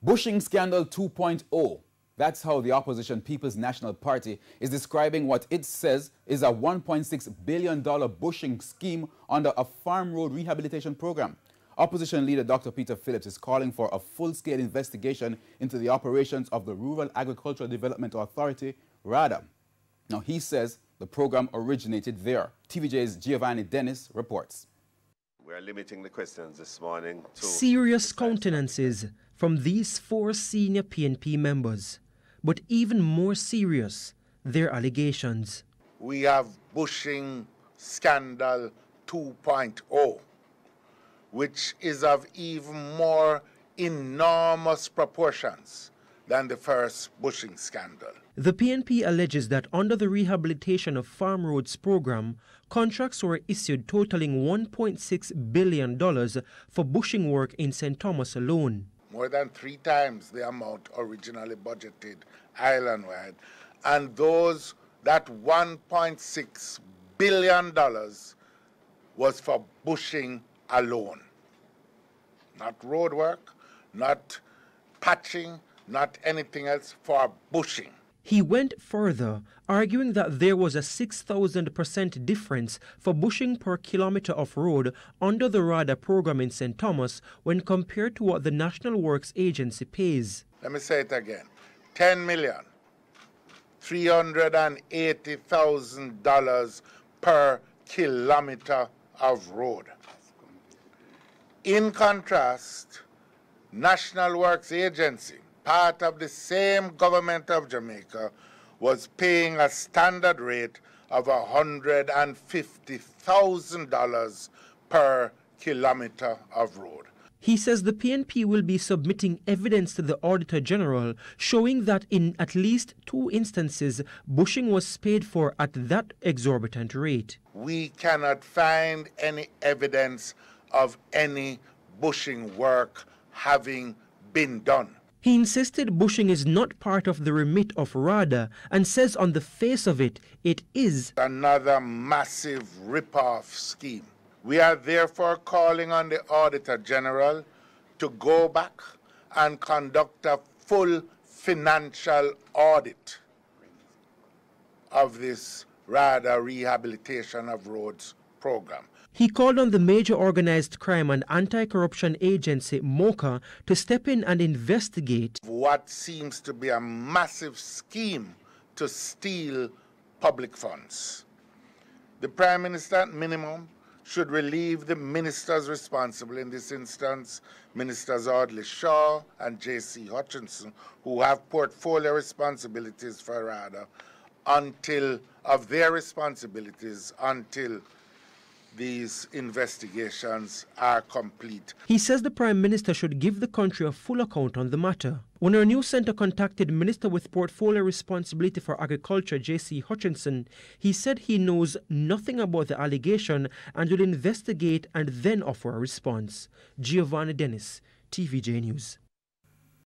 Bushing Scandal 2.0. That's how the opposition People's National Party is describing what it says is a $1.6 billion bushing scheme under a farm road rehabilitation program. Opposition leader Dr. Peter Phillips is calling for a full-scale investigation into the operations of the Rural Agricultural Development Authority, RADA. Now, he says the program originated there. TVJ's Giovanni Dennis reports. We're limiting the questions this morning to serious countenances from these four senior PNP members, but even more serious, their allegations. We have Bushing Scandal 2.0, which is of even more enormous proportions than the first Bushing Scandal. The PNP alleges that under the Rehabilitation of Farm Roads program, contracts were issued totaling $1.6 billion for bushing work in St. Thomas alone. More than 3 times the amount originally budgeted island-wide. And that $1.6 billion was for bushing alone. Not road work, not patching, not anything else, for bushing. He went further, arguing that there was a 6,000% difference for bushing per kilometer of road under the RADA program in St. Thomas when compared to what the National Works Agency pays. Let me say it again. $10,380,000 per kilometer of road. In contrast, National Works Agency, part of the same government of Jamaica, was paying a standard rate of $150,000 per kilometer of road. He says the PNP will be submitting evidence to the Auditor General showing that in at least 2 instances, bushing was paid for at that exorbitant rate. We cannot find any evidence of any bushing work having been done. He insisted bushing is not part of the remit of RADA and says on the face of it, it is another massive rip-off scheme. We are therefore calling on the Auditor General to go back and conduct a full financial audit of this RADA Rehabilitation of Roads program. He called on the Major Organized Crime and Anti-Corruption Agency, MOCA, to step in and investigate what seems to be a massive scheme to steal public funds. The Prime Minister, at minimum, should relieve the ministers responsible in this instance, Ministers Audley Shaw and J.C. Hutchinson, who have portfolio responsibilities for RADA, until these investigations are complete. He says the Prime Minister should give the country a full account on the matter. When our news centre contacted Minister with Portfolio Responsibility for Agriculture, J.C. Hutchinson, he said he knows nothing about the allegation and will investigate and then offer a response. Giovanni Dennis, TVJ News.